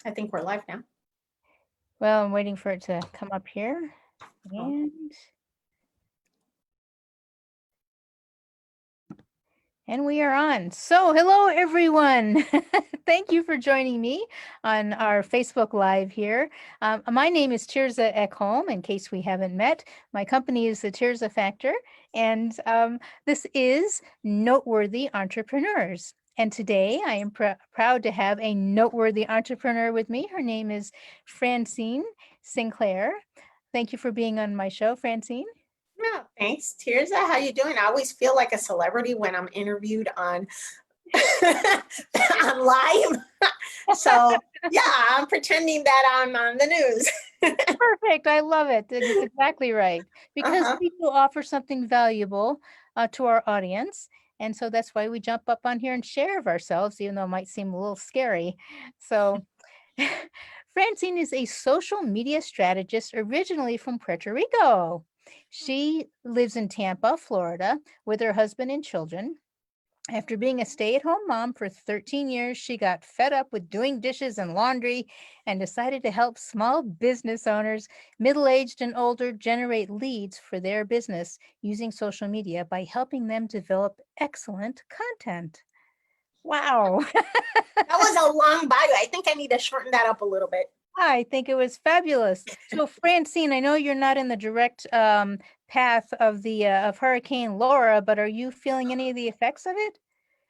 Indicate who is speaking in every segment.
Speaker 1: I think we're live now.
Speaker 2: Well, I'm waiting for it to come up here.
Speaker 1: Oh.
Speaker 2: And we are on. So, hello everyone. Thank you for joining me on our Facebook Live here. My name is Tirza Ekholm, in case we haven't met. My company is the Tirza Factor, and this is Noteworthy Entrepreneurs. And today I am proud to have a noteworthy entrepreneur with me. Her name is Francine Sinclair. Thank you for being on my show, Francine.
Speaker 1: Yeah, thanks. Tirza, how you doing? I always feel like a celebrity when I'm interviewed on on live. So yeah, I'm pretending that I'm on the news.
Speaker 2: Perfect. I love it. It's exactly right. Because
Speaker 1: Uh-huh.
Speaker 2: we do offer something valuable to our audience. And so that's why we jump up on here and share of ourselves, even though it might seem a little scary. So, Francine is a social media strategist originally from Puerto Rico. She lives in Tampa, Florida, with her husband and children. After being a stay at home mom for 13 years, she got fed up with doing dishes and laundry and decided to help small business owners, middle aged and older, generate leads for their business using social media by helping them develop excellent content. Wow.
Speaker 1: That was a long bio. I think I need to shorten that up a little bit.
Speaker 2: I think it was fabulous. So, Francine, I know you're not in the direct path of the of Hurricane Laura, but are you feeling any of the effects of it?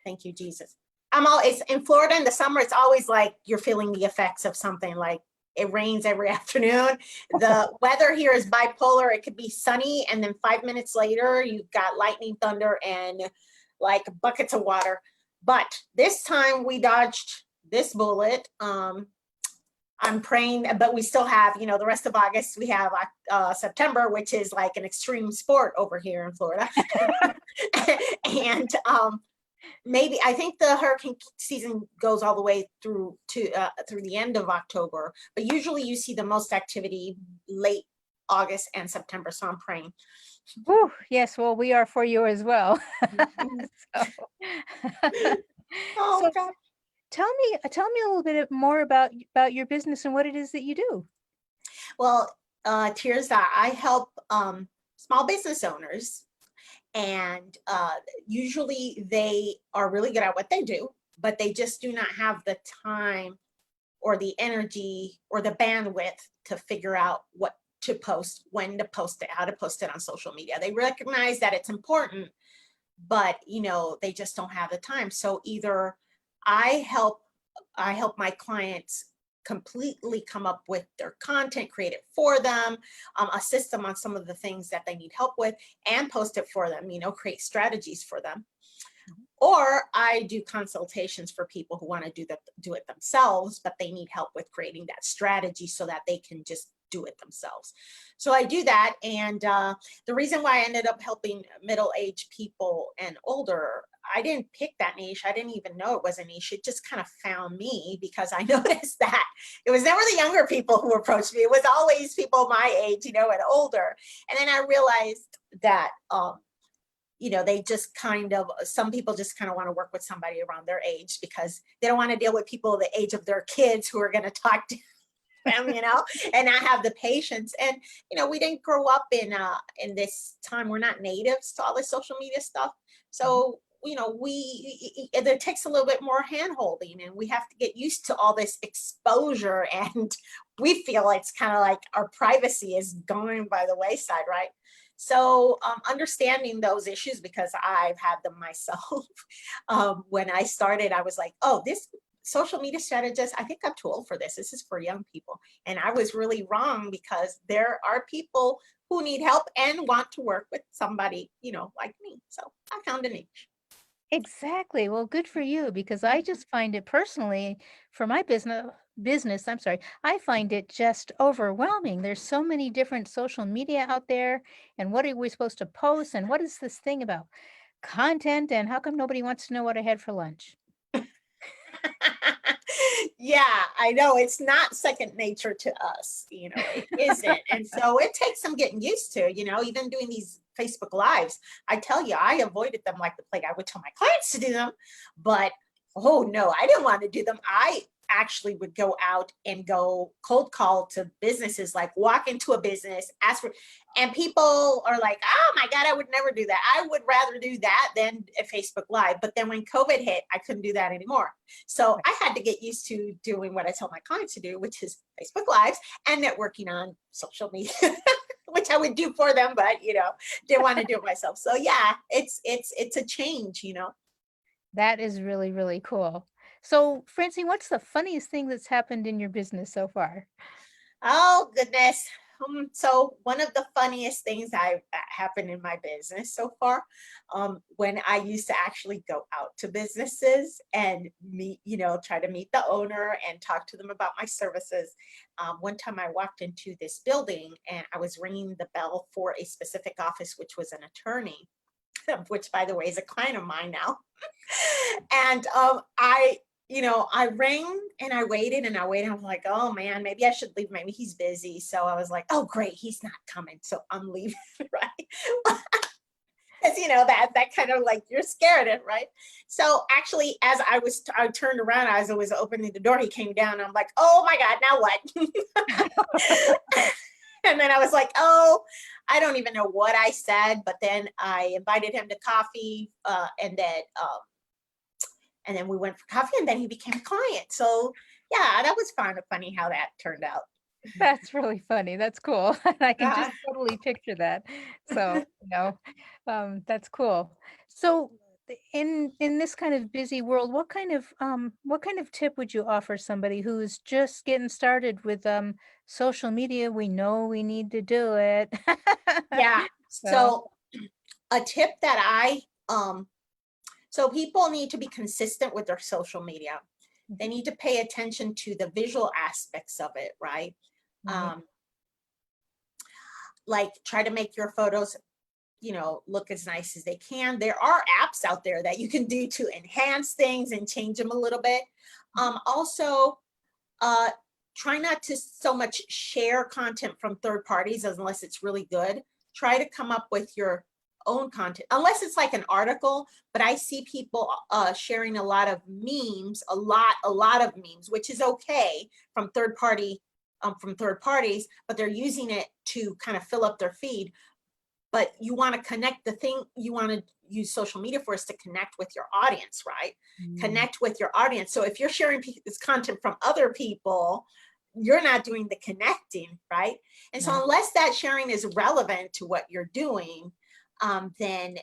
Speaker 1: Thank you, Jesus. I'm always in Florida in the summer. It's always like you're feeling the effects of something. Like it rains every afternoon. The weather here is bipolar. It could be sunny, and then 5 minutes later, you've got lightning, thunder, and like buckets of water. But this time we dodged this bullet. I'm praying, but we still have, the rest of August. We have September, which is like an extreme sport over here in Florida. And maybe I think the hurricane season goes all the way through the end of October, but usually you see the most activity late August and September. So I'm praying.
Speaker 2: Whew, yes, well, we are for you as well. So,
Speaker 1: Oh
Speaker 2: so
Speaker 1: God.
Speaker 2: tell me a little bit more about your business and what it is that you do.
Speaker 1: Well, Tirza, I help small business owners, and usually they are really good at what they do, but they just do not have the time or the energy or the bandwidth to figure out what to post, when to post it, how to post it on social media. They recognize that it's important, but they just don't have the time. So either I help I help my clients completely come up with their content, create it for them, assist them on some of the things that they need help with, and post it for them, create strategies for them. Or I do consultations for people who want to do it themselves, but they need help with creating that strategy so that they can just do it themselves. So I do that. And the reason why I ended up helping middle-aged people and older, I didn't pick that niche. I didn't even know it was a niche. It just kind of found me because I noticed that it was never the younger people who approached me. It was always people my age, and older. And then I realized that they just some people just kind of want to work with somebody around their age because they don't want to deal with people the age of their kids who are going to talk to them, and not have the patience. And we didn't grow up in this time. We're not natives to all this social media stuff, so it takes a little bit more hand holding, and we have to get used to all this exposure, and we feel it's kind of like our privacy is going by the wayside, right? So understanding those issues, because I've had them myself. When I started, I was like, oh, this social media strategist, I think I'm too old for this. This is for young people. And I was really wrong, because there are people who need help and want to work with somebody, like me. So I found a niche.
Speaker 2: Exactly. Well, good for you, because I just find it personally for my business, I'm sorry, I find it just overwhelming. There's so many different social media out there, and what are we supposed to post, and what is this thing about content, and how come nobody wants to know what I had for lunch?
Speaker 1: Yeah, I know it's not second nature to us, it isn't. And so it takes some getting used to, even doing these Facebook Lives. I tell you, I avoided them like the plague. I would tell my clients to do them, but oh no, I didn't want to do them. I actually would go out and go cold call to businesses, like walk into a business, ask for, and people are like, oh my God, I would never do that. I would rather do that than a Facebook Live. But then when COVID hit, I couldn't do that anymore. So I had to get used to doing what I tell my clients to do, which is Facebook Lives and networking on social media, which I would do for them, but didn't want to do it myself. So yeah, it's a change,
Speaker 2: That is really, really cool. So, Francine, what's the funniest thing that's happened in your business so far?
Speaker 1: Oh goodness. So one of the funniest things that happened in my business so far, when I used to actually go out to businesses and meet, try to meet the owner and talk to them about my services. One time I walked into this building and I was ringing the bell for a specific office, which was an attorney, which by the way is a client of mine now. And I rang and I waited and I waited. I'm like, oh man, maybe I should leave. Maybe he's busy. So I was like, oh great, he's not coming. So I'm leaving, right? Because that kind of like you're scared of, right? So actually, as I turned around as I was opening the door, he came down. I'm like, oh my God, now what? And then I was like, oh, I don't even know what I said, but then I invited him to coffee, and then we went for coffee, and then he became a client. So yeah, that was funny how that turned out.
Speaker 2: That's really funny. That's cool. I can
Speaker 1: Uh,
Speaker 2: just totally picture that. So, that's cool. So, in this kind of busy world, what kind of tip would you offer somebody who's just getting started with social media? We know we need to do it.
Speaker 1: yeah.
Speaker 2: So,
Speaker 1: So a tip that so people need to be consistent with their social media. They
Speaker 2: mhm,
Speaker 1: need to pay attention to the visual aspects of it, right?
Speaker 2: right.
Speaker 1: Um, like try to make your photos look as nice as they can. There are apps out there that you can do to enhance things and change them a little bit.
Speaker 2: Mhm,
Speaker 1: Also, uh, try not to so much share content from third parties unless it's really good. Try to come up with your own content, unless it's like an article. But I see people sharing a lot of memes, a lot of memes, which is okay from from third parties, but they're using it to kind of fill up their feed. But you want to connect, the thing you want to use social media for is to connect with your audience, right?
Speaker 2: mm,
Speaker 1: Connect with your audience. So if you're sharing this content from other people, you're not doing the connecting, right? And so
Speaker 2: right.
Speaker 1: unless that sharing is relevant to what you're doing, then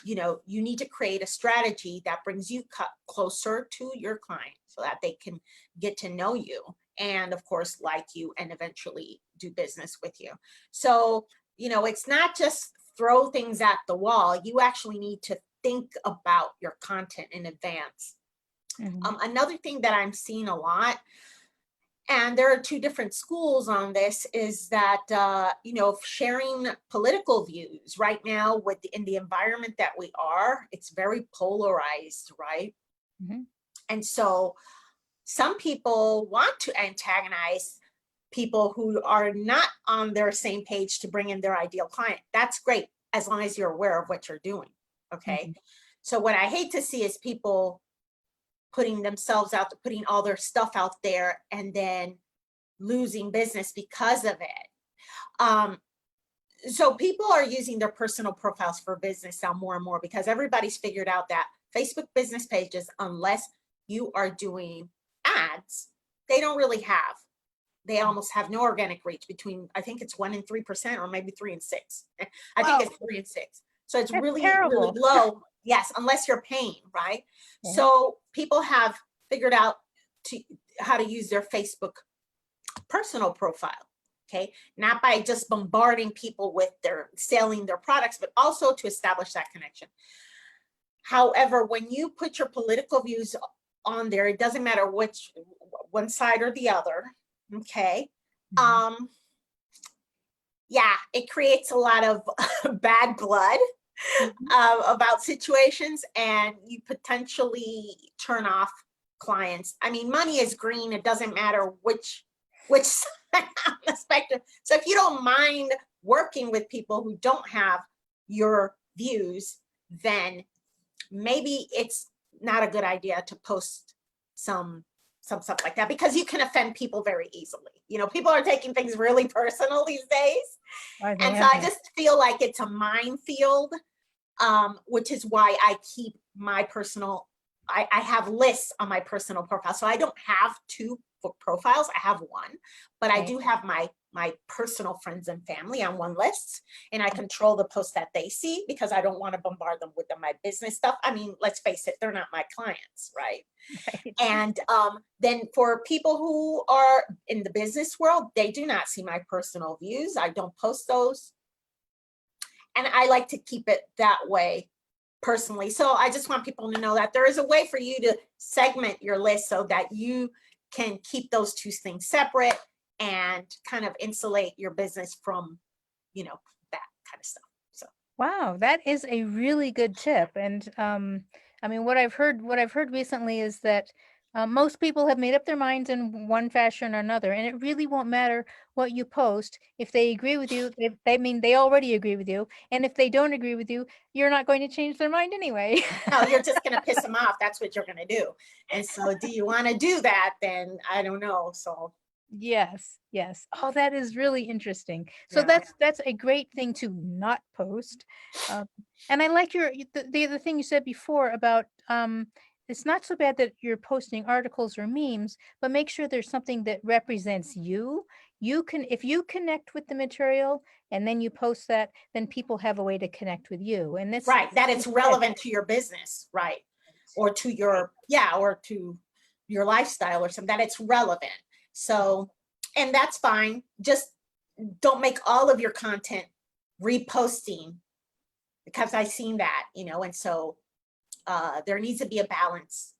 Speaker 1: you need to create a strategy that brings you closer to your client so that they can get to know you and of course like you and eventually do business with you. So it's not just throw things at the wall. You actually need to think about your content in advance.
Speaker 2: Mhm,
Speaker 1: Another thing that I'm seeing a lot, and there are two different schools on this, is that sharing political views right now in the environment that we are, it's very polarized, right?
Speaker 2: mhm,
Speaker 1: And so some people want to antagonize people who are not on their same page to bring in their ideal client. That's great, as long as you're aware of what you're doing. Okay.
Speaker 2: mhm,
Speaker 1: So what I hate to see is people putting themselves out, putting all their stuff out there and then losing business because of it. Um, so people are using their personal profiles for business now more and more because everybody's figured out that Facebook business pages, unless you are doing ads, they don't really have. They almost have no organic reach, between, I think it's 1% and 3%, or maybe 3 and 6. I think
Speaker 2: Wow,
Speaker 1: it's 3 and 6. So it's
Speaker 2: that's
Speaker 1: really, really
Speaker 2: terrible.
Speaker 1: low. Yes, unless you're paying, right?
Speaker 2: Yeah.
Speaker 1: So people have figured out how to use their Facebook personal profile. Okay, not by just bombarding people with their selling their products, but also to establish that connection. However, when you put your political views on there, it doesn't matter which one side or the other. Okay.
Speaker 2: Mhm,
Speaker 1: Um, yeah, it creates a lot of bad blood
Speaker 2: mhm.
Speaker 1: about situations, and you potentially turn off clients. I mean, money is green. It doesn't matter which side on the spectrum. So if you don't mind working with people who don't have your views, then maybe it's not a good idea to post some some stuff like that, because you can offend people very easily. You know, people are taking things really personal these days.
Speaker 2: Are they
Speaker 1: And so I
Speaker 2: ever?
Speaker 1: just feel like it's a minefield, which is why I keep my personal, I have lists on my personal profile. So I don't have two book profiles. I have one, but I
Speaker 2: Right.
Speaker 1: do have my personal friends and family on one list, and I control the posts that they see because I don't want to bombard them with my business stuff. I mean, let's face it, they're not my clients, right?
Speaker 2: Right.
Speaker 1: And then for people who are in the business world, they do not see my personal views. I don't post those. And I like to keep it that way personally. So I just want people to know that there is a way for you to segment your list so that you can keep those two things separate and kind of insulate your business from, you know, that kind of stuff. So
Speaker 2: Wow, that is a really good tip. And I mean, what I've heard recently is that most people have made up their minds in one fashion or another, and it really won't matter what you post. If they agree with you, they mean they already agree with you, and if they don't agree with you, you're not going to change their mind anyway.
Speaker 1: no, you're just going to piss them off. That's what you're going to do. And so do you want to do that? Then I don't know. So
Speaker 2: Yes, yes. Oh, that is really interesting. So
Speaker 1: yeah.
Speaker 2: that's a great thing to not post. Um, and I like the other thing you said before about it's not so bad that you're posting articles or memes, but make sure there's something that represents you. You can, if you connect with the material and then you post that, then people have a way to connect with you. And that's
Speaker 1: Right, that
Speaker 2: you
Speaker 1: it's
Speaker 2: said,
Speaker 1: relevant to your business, right? Or to your, yeah, or to your lifestyle or something, that it's relevant. So, and that's fine. Just don't make all of your content reposting, because I've seen that, you know, and so there needs to be a balance.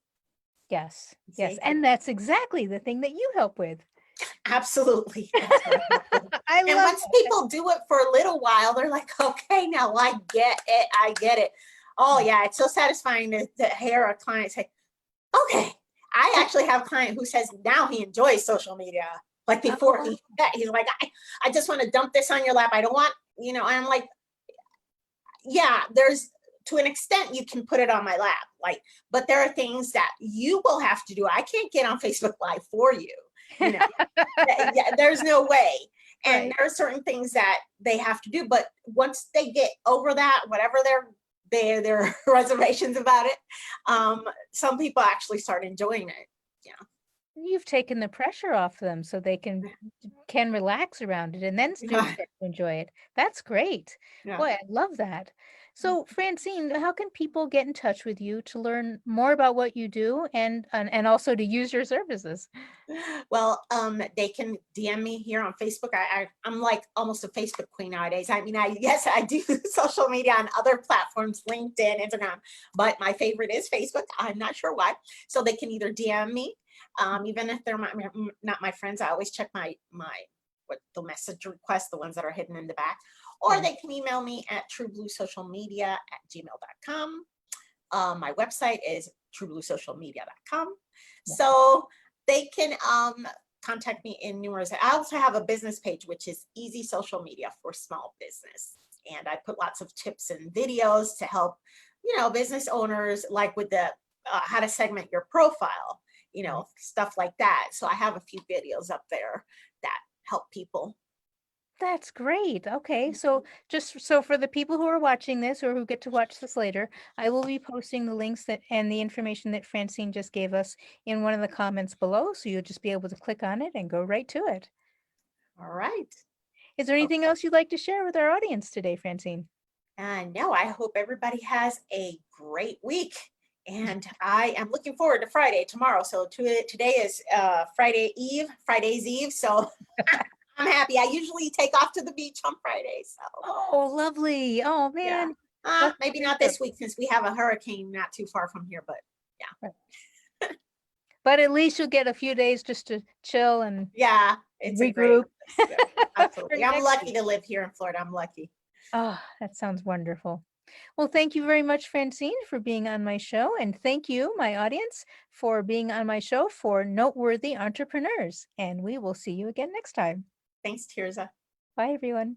Speaker 2: yes, yes.
Speaker 1: See,
Speaker 2: And that's exactly the thing that you help with.
Speaker 1: absolutely. That's what I have to.
Speaker 2: I
Speaker 1: And
Speaker 2: love
Speaker 1: once
Speaker 2: that.
Speaker 1: people do it for a little while, they're like, okay, now I get it. I get it. Oh yeah, it's so satisfying to hear a client say, okay. I actually have a client who says now he enjoys social media. Like before
Speaker 2: Oh,
Speaker 1: he's like, I just want to dump this on your lap. I don't want, you know, and I'm like, yeah, there's, to an extent you can put it on my lap, like, but there are things that you will have to do. I can't get on Facebook Live for you, you know. Yeah, there's no way. And
Speaker 2: right.
Speaker 1: there are certain things that they have to do, but once they get over that, whatever their reservations about it, some people actually start enjoying it. Yeah.
Speaker 2: You've taken the pressure off them so they can relax around it and then start
Speaker 1: Yeah.
Speaker 2: to enjoy it. That's great.
Speaker 1: Yeah.
Speaker 2: Boy, I love that. So, Francine, how can people get in touch with you to learn more about what you do and also to use your services?
Speaker 1: Well, they can DM me here on Facebook. I'm like almost a Facebook queen nowadays. I mean, yes, I do social media on other platforms, LinkedIn, Instagram, but my favorite is Facebook. I'm not sure why. So they can either DM me, even if they're not my friends. I always check my what the message requests, the ones that are hidden in the back, or
Speaker 2: Yeah.
Speaker 1: they can email me at truebluesocialmedia@gmail.com. My website is truebluesocialmedia.com.
Speaker 2: Yeah.
Speaker 1: So they can contact me in numerous. I also have a business page, which is Easy Social Media for Small Business. And I put lots of tips and videos to help, you know, business owners, like with the how to segment your profile, you
Speaker 2: Right.
Speaker 1: know, stuff like that. So I have a few videos up there that help people.
Speaker 2: That's great. Okay. So just so for the people who are watching this or who get to watch this later, I will be posting the links that and the information that Francine just gave us in one of the comments below. So you'll just be able to click on it and go right to it.
Speaker 1: All right.
Speaker 2: Is there anything else you'd like to share with our audience today, Francine?
Speaker 1: No, I hope everybody has a great week. And I am looking forward to Friday tomorrow. So today is Friday's Eve. So I'm happy. I usually take off to the beach on Friday. So
Speaker 2: Oh, lovely. Oh,
Speaker 1: yeah,
Speaker 2: man. Lucky
Speaker 1: maybe
Speaker 2: for
Speaker 1: not
Speaker 2: you.
Speaker 1: this week since we have a hurricane not too far from here, but yeah.
Speaker 2: Right. But at least you'll get a few days just to chill and
Speaker 1: Yeah, it's a great
Speaker 2: regroup
Speaker 1: place. Yeah,
Speaker 2: for
Speaker 1: absolutely. I'm
Speaker 2: next
Speaker 1: lucky
Speaker 2: week.
Speaker 1: to live here in Florida. I'm lucky.
Speaker 2: Oh, that sounds wonderful. Well, thank you very much, Francine, for being on my show. And thank you, my audience, for being on my show for Noteworthy Entrepreneurs. And we will see you again next time.
Speaker 1: Thanks, Tirza.
Speaker 2: Bye, everyone.